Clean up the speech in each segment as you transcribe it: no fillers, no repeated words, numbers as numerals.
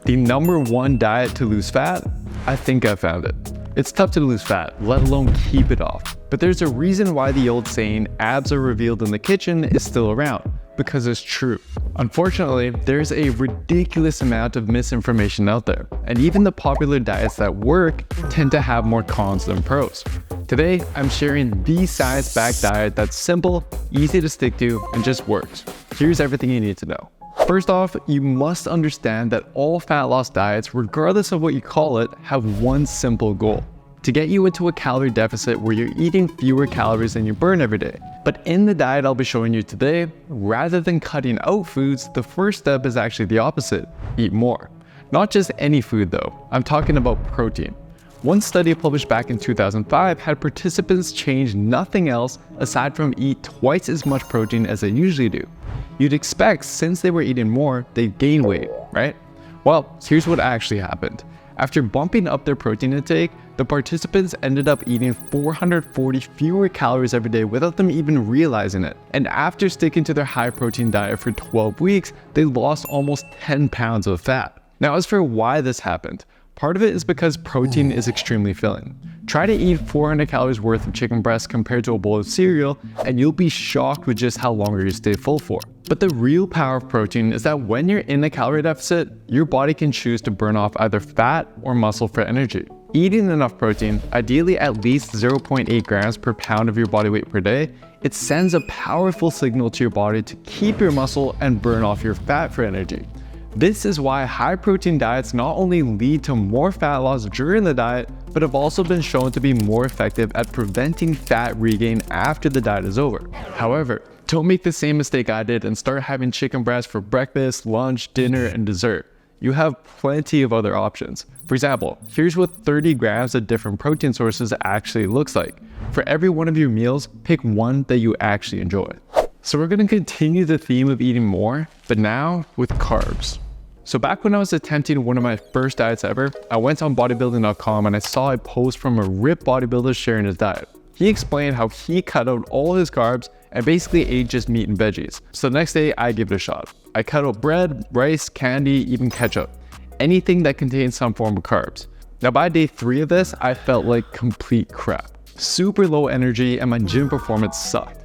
The #1 diet to lose fat? I think I found it. It's tough to lose fat, let alone keep it off. But there's a reason why the old saying, abs are revealed in the kitchen, is still around. Because it's true. Unfortunately, there's a ridiculous amount of misinformation out there. And even the popular diets that work tend to have more cons than pros. Today, I'm sharing the science-backed diet that's simple, easy to stick to, and just works. Here's everything you need to know. First off, you must understand that all fat loss diets, regardless of what you call it, have one simple goal: to get you into a calorie deficit where you're eating fewer calories than you burn every day. But in the diet I'll be showing you today, rather than cutting out foods, the first step is actually the opposite: eat more. Not just any food though, I'm talking about protein. One study published back in 2005 had participants change nothing else aside from eat twice as much protein as they usually do. You'd expect, since they were eating more, they'd gain weight, right? Well, here's what actually happened. After bumping up their protein intake, the participants ended up eating 440 fewer calories every day without them even realizing it. And after sticking to their high protein diet for 12 weeks, they lost almost 10 pounds of fat. Now, as for why this happened, part of it is because protein is extremely filling. Try to eat 400 calories worth of chicken breast compared to a bowl of cereal, and you'll be shocked with just how longer you stay full for. But the real power of protein is that when you're in a calorie deficit, your body can choose to burn off either fat or muscle for energy. Eating enough protein, ideally at least 0.8 grams per pound of your body weight per day, it sends a powerful signal to your body to keep your muscle and burn off your fat for energy. This is why high protein diets not only lead to more fat loss during the diet, but have also been shown to be more effective at preventing fat regain after the diet is over. However, don't make the same mistake I did and start having chicken breast for breakfast, lunch, dinner, and dessert. You have plenty of other options. For example, here's what 30 grams of different protein sources actually looks like. For every one of your meals, pick one that you actually enjoy. So we're going to continue the theme of eating more, but now with carbs. So back when I was attempting one of my first diets ever, I went on bodybuilding.com and I saw a post from a ripped bodybuilder sharing his diet. He explained how he cut out all his carbs and basically ate just meat and veggies. So the next day I gave it a shot. I cut out bread, rice, candy, even ketchup. Anything that contains some form of carbs. Now by day 3 of this, I felt like complete crap. Super low energy and my gym performance sucked.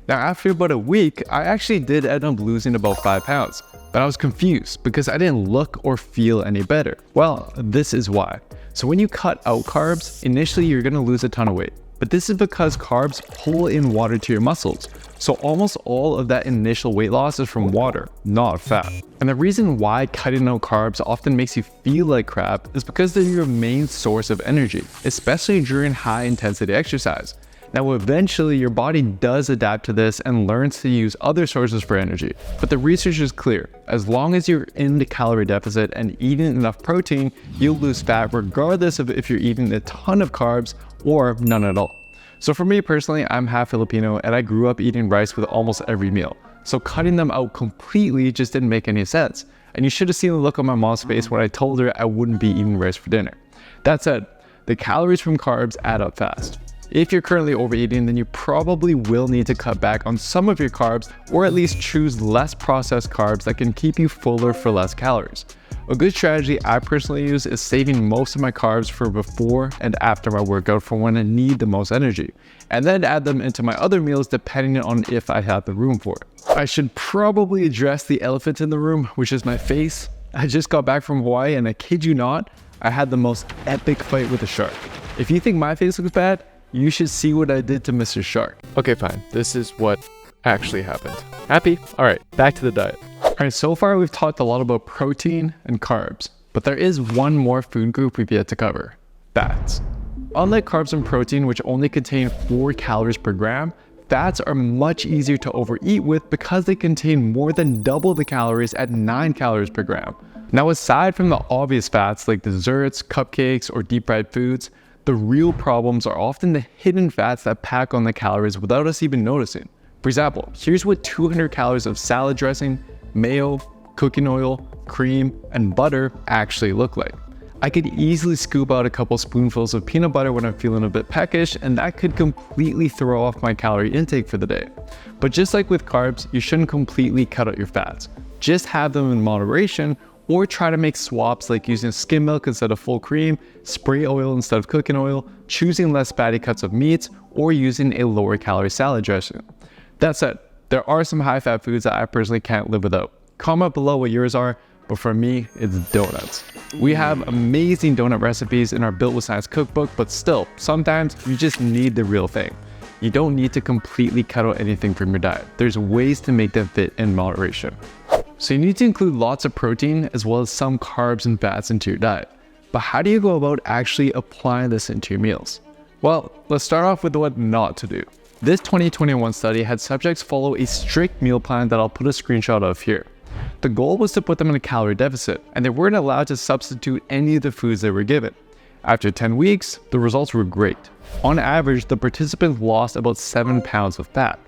Now after about a week, I actually did end up losing about 5 pounds. But I was confused because I didn't look or feel any better. Well, this is why. So when you cut out carbs, initially you're gonna lose a ton of weight. But this is because carbs pull in water to your muscles. So almost all of that initial weight loss is from water, not fat. And the reason why cutting out carbs often makes you feel like crap is because they're your main source of energy, especially during high intensity exercise. Now eventually your body does adapt to this and learns to use other sources for energy. But the research is clear. As long as you're in the calorie deficit and eating enough protein, you'll lose fat regardless of if you're eating a ton of carbs or none at all. So for me personally, I'm half Filipino and I grew up eating rice with almost every meal. So cutting them out completely just didn't make any sense. And you should have seen the look on my mom's face when I told her I wouldn't be eating rice for dinner. That said, the calories from carbs add up fast. If you're currently overeating, then you probably will need to cut back on some of your carbs or at least choose less processed carbs that can keep you fuller for less calories. A good strategy I personally use is saving most of my carbs for before and after my workout for when I need the most energy, and then add them into my other meals depending on if I have the room for it. I should probably address the elephant in the room, which is my face. I just got back from Hawaii and I kid you not, I had the most epic fight with a shark. If you think my face looks bad, you should see what I did to Mr. Shark. Okay, fine. This is what actually happened. Happy? All right, back to the diet. All right, so far we've talked a lot about protein and carbs, but there is one more food group we've yet to cover: fats. Unlike carbs and protein, which only contain 4 calories per gram, fats are much easier to overeat with because they contain more than double the calories at 9 calories per gram. Now, aside from the obvious fats like desserts, cupcakes, or deep fried foods, the real problems are often the hidden fats that pack on the calories without us even noticing. For example, here's what 200 calories of salad dressing, mayo, cooking oil, cream, and butter actually look like. I could easily scoop out a couple spoonfuls of peanut butter when I'm feeling a bit peckish, and that could completely throw off my calorie intake for the day. But just like with carbs, you shouldn't completely cut out your fats. Just have them in moderation, or try to make swaps like using skim milk instead of full cream, spray oil instead of cooking oil, choosing less fatty cuts of meats, or using a lower calorie salad dressing. That said, there are some high fat foods that I personally can't live without. Comment below what yours are, but for me, it's donuts. We have amazing donut recipes in our Built with Science cookbook, but still, sometimes you just need the real thing. You don't need to completely cut out anything from your diet. There's ways to make them fit in moderation. So you need to include lots of protein as well as some carbs and fats into your diet. But how do you go about actually applying this into your meals? Well, let's start off with what not to do. This 2021 study had subjects follow a strict meal plan that I'll put a screenshot of here. The goal was to put them in a calorie deficit, and they weren't allowed to substitute any of the foods they were given. After 10 weeks, the results were great. On average, the participants lost about 7 pounds of fat.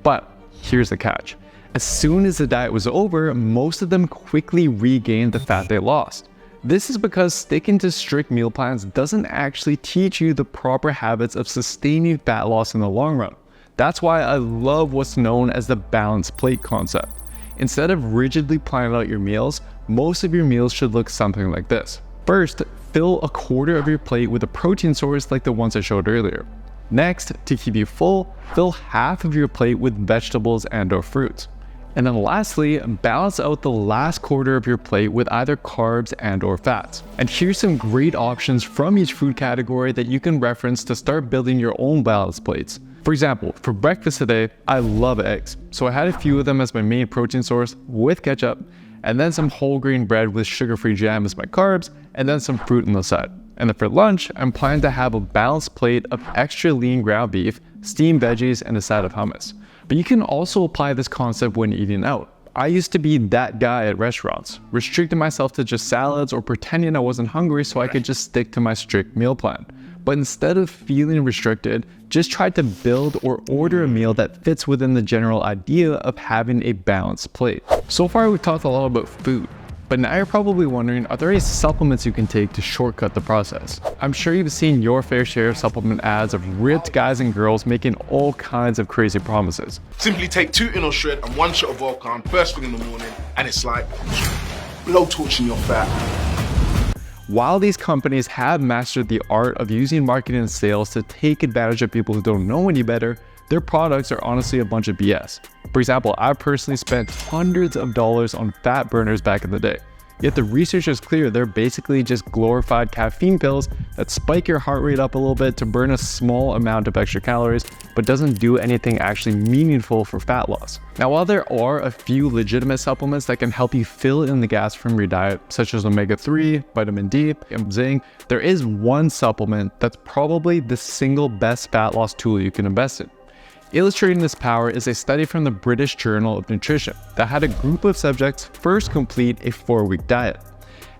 But here's the catch. As soon as the diet was over, most of them quickly regained the fat they lost. This is because sticking to strict meal plans doesn't actually teach you the proper habits of sustaining fat loss in the long run. That's why I love what's known as the balanced plate concept. Instead of rigidly planning out your meals, most of your meals should look something like this. First, fill a quarter of your plate with a protein source like the ones I showed earlier. Next, to keep you full, fill half of your plate with vegetables and/or fruits. And then lastly, balance out the last quarter of your plate with either carbs and/or fats. And here's some great options from each food category that you can reference to start building your own balanced plates. For example, for breakfast today, I love eggs. So I had a few of them as my main protein source with ketchup, and then some whole grain bread with sugar-free jam as my carbs, and then some fruit on the side. And then for lunch, I'm planning to have a balanced plate of extra lean ground beef, steamed veggies, and a side of hummus. But you can also apply this concept when eating out. I used to be that guy at restaurants, restricting myself to just salads or pretending I wasn't hungry so I could just stick to my strict meal plan. But instead of feeling restricted, just try to build or order a meal that fits within the general idea of having a balanced plate. So far we've talked a lot about food, but now you're probably wondering, are there any supplements you can take to shortcut the process? I'm sure you've seen your fair share of supplement ads of ripped guys and girls making all kinds of crazy promises. Simply take 2 Inno Shred and 1 shot of Volcan first thing in the morning, and it's like blowtorching your fat. While these companies have mastered the art of using marketing and sales to take advantage of people who don't know any better, their products are honestly a bunch of BS. For example, I personally spent hundreds of dollars on fat burners back in the day. Yet the research is clear, they're basically just glorified caffeine pills that spike your heart rate up a little bit to burn a small amount of extra calories, but doesn't do anything actually meaningful for fat loss. Now, while there are a few legitimate supplements that can help you fill in the gaps from your diet, such as omega-3, vitamin D, and zinc, there is one supplement that's probably the single best fat loss tool you can invest in. Illustrating this power is a study from the British Journal of Nutrition that had a group of subjects first complete a 4-week diet.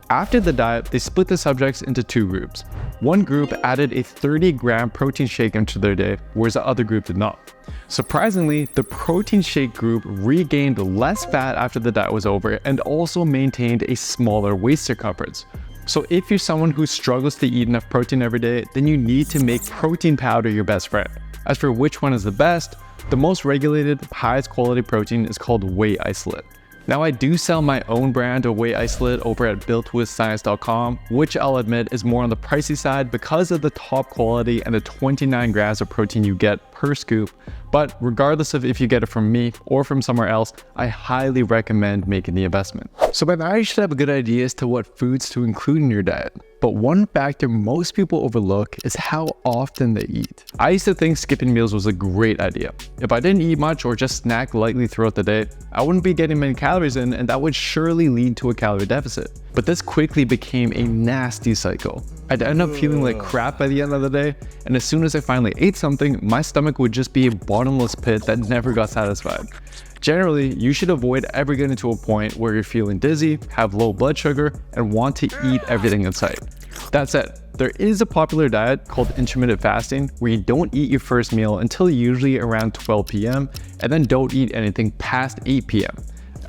After the diet, they split the subjects into 2 groups. One group added a 30-gram protein shake into their day, whereas the other group did not. Surprisingly, the protein shake group regained less fat after the diet was over and also maintained a smaller waist circumference. So if you're someone who struggles to eat enough protein every day, then you need to make protein powder your best friend. As for which one is the best, the most regulated, highest quality protein is called Whey isolate. Now, I do sell my own brand of Whey isolate over at builtwithscience.com, which I'll admit is more on the pricey side because of the top quality and the 29 grams of protein you get per scoop. But regardless of if you get it from me or from somewhere else, I highly recommend making the investment. So by now you should have a good idea as to what foods to include in your diet. But one factor most people overlook is how often they eat. I used to think skipping meals was a great idea. If I didn't eat much or just snack lightly throughout the day, I wouldn't be getting many calories in, and that would surely lead to a calorie deficit. But this quickly became a nasty cycle. I'd end up feeling like crap by the end of the day, and as soon as I finally ate something, my stomach would just be a bottomless pit that never got satisfied. Generally, you should avoid ever getting to a point where you're feeling dizzy, have low blood sugar, and want to eat everything in sight. That said, there is a popular diet called intermittent fasting where you don't eat your first meal until usually around 12 p.m. and then don't eat anything past 8 p.m.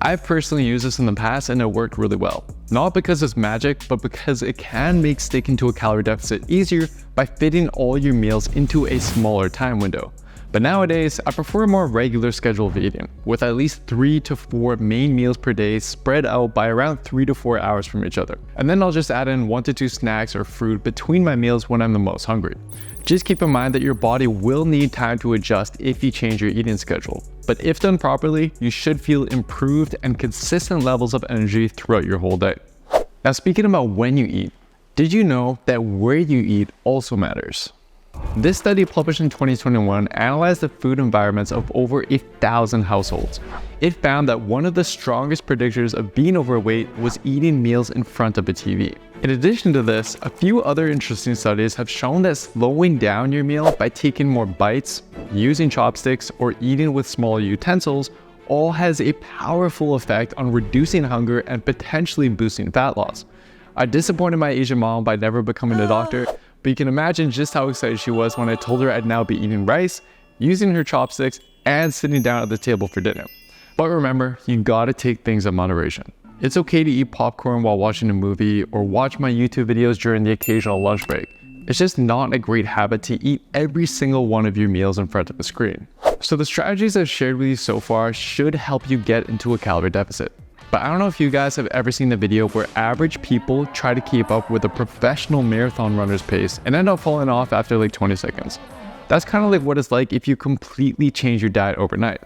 I've personally used this in the past and it worked really well. Not because it's magic, but because it can make sticking to a calorie deficit easier by fitting all your meals into a smaller time window. But nowadays, I prefer a more regular schedule of eating, with at least 3 to 4 main meals per day spread out by around 3 to 4 hours from each other. And then I'll just add in 1 to 2 snacks or fruit between my meals when I'm the most hungry. Just keep in mind that your body will need time to adjust if you change your eating schedule. But if done properly, you should feel improved and consistent levels of energy throughout your whole day. Now, speaking about when you eat, did you know that where you eat also matters? This study published in 2021 analyzed the food environments of over 1,000 households. It found that one of the strongest predictors of being overweight was eating meals in front of a TV. In addition to this, a few other interesting studies have shown that slowing down your meal by taking more bites, using chopsticks, or eating with smaller utensils all has a powerful effect on reducing hunger and potentially boosting fat loss. I disappointed my Asian mom by never becoming a doctor, but you can imagine just how excited she was when I told her I'd now be eating rice, using her chopsticks, and sitting down at the table for dinner. But remember, you gotta take things in moderation. It's okay to eat popcorn while watching a movie or watch my YouTube videos during the occasional lunch break. It's just not a great habit to eat every single one of your meals in front of a screen. So the strategies I've shared with you so far should help you get into a calorie deficit. But I don't know if you guys have ever seen the video where average people try to keep up with a professional marathon runner's pace and end up falling off after like 20 seconds. That's kind of like what it's like if you completely change your diet overnight.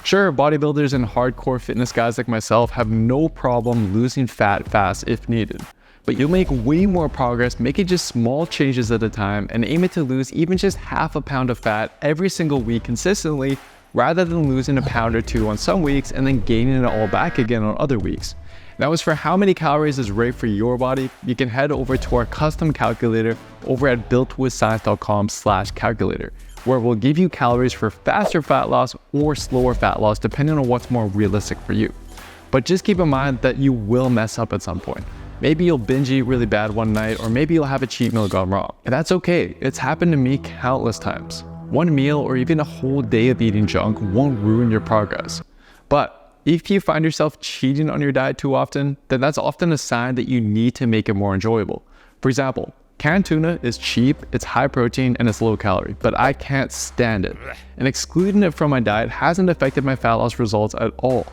Sure, bodybuilders and hardcore fitness guys like myself have no problem losing fat fast if needed. But you'll make way more progress making just small changes at a time and aiming to lose even just half a pound of fat every single week consistently, rather than losing a pound or two on some weeks and then gaining it all back again on other weeks. Now, as for how many calories is right for your body, you can head over to our custom calculator over at builtwithscience.com/calculator, where we'll give you calories for faster fat loss or slower fat loss depending on what's more realistic for you. But just keep in mind that you will mess up at some point. Maybe you'll binge eat really bad one night, or maybe you'll have a cheat meal gone wrong. And that's okay, it's happened to me countless times. One meal or even a whole day of eating junk won't ruin your progress. But if you find yourself cheating on your diet too often, then that's often a sign that you need to make it more enjoyable. For example, canned tuna is cheap, it's high protein, and it's low calorie, but I can't stand it. And excluding it from my diet hasn't affected my fat loss results at all.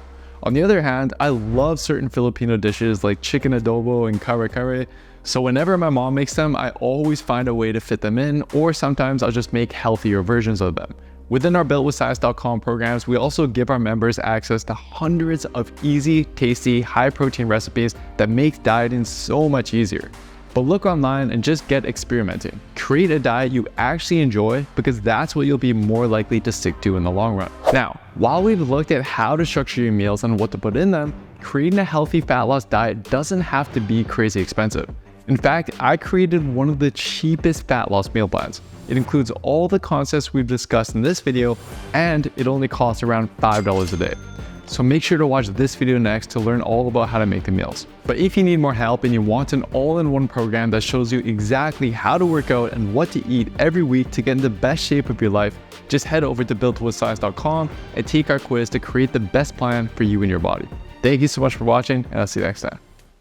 On the other hand, I love certain Filipino dishes like chicken adobo and kare-kare, so whenever my mom makes them, I always find a way to fit them in, or sometimes I'll just make healthier versions of them. Within our builtwithscience.com programs, we also give our members access to hundreds of easy, tasty, high-protein recipes that make dieting so much easier. But look online and just get experimenting. Create a diet you actually enjoy, because that's what you'll be more likely to stick to in the long run. Now, while we've looked at how to structure your meals and what to put in them, creating a healthy fat loss diet doesn't have to be crazy expensive. In fact, I created one of the cheapest fat loss meal plans. It includes all the concepts we've discussed in this video, and it only costs around $5 a day. So make sure to watch this video next to learn all about how to make the meals. But if you need more help and you want an all-in-one program that shows you exactly how to work out and what to eat every week to get in the best shape of your life, just head over to builtwithscience.com and take our quiz to create the best plan for you and your body. Thank you so much for watching, and I'll see you next time.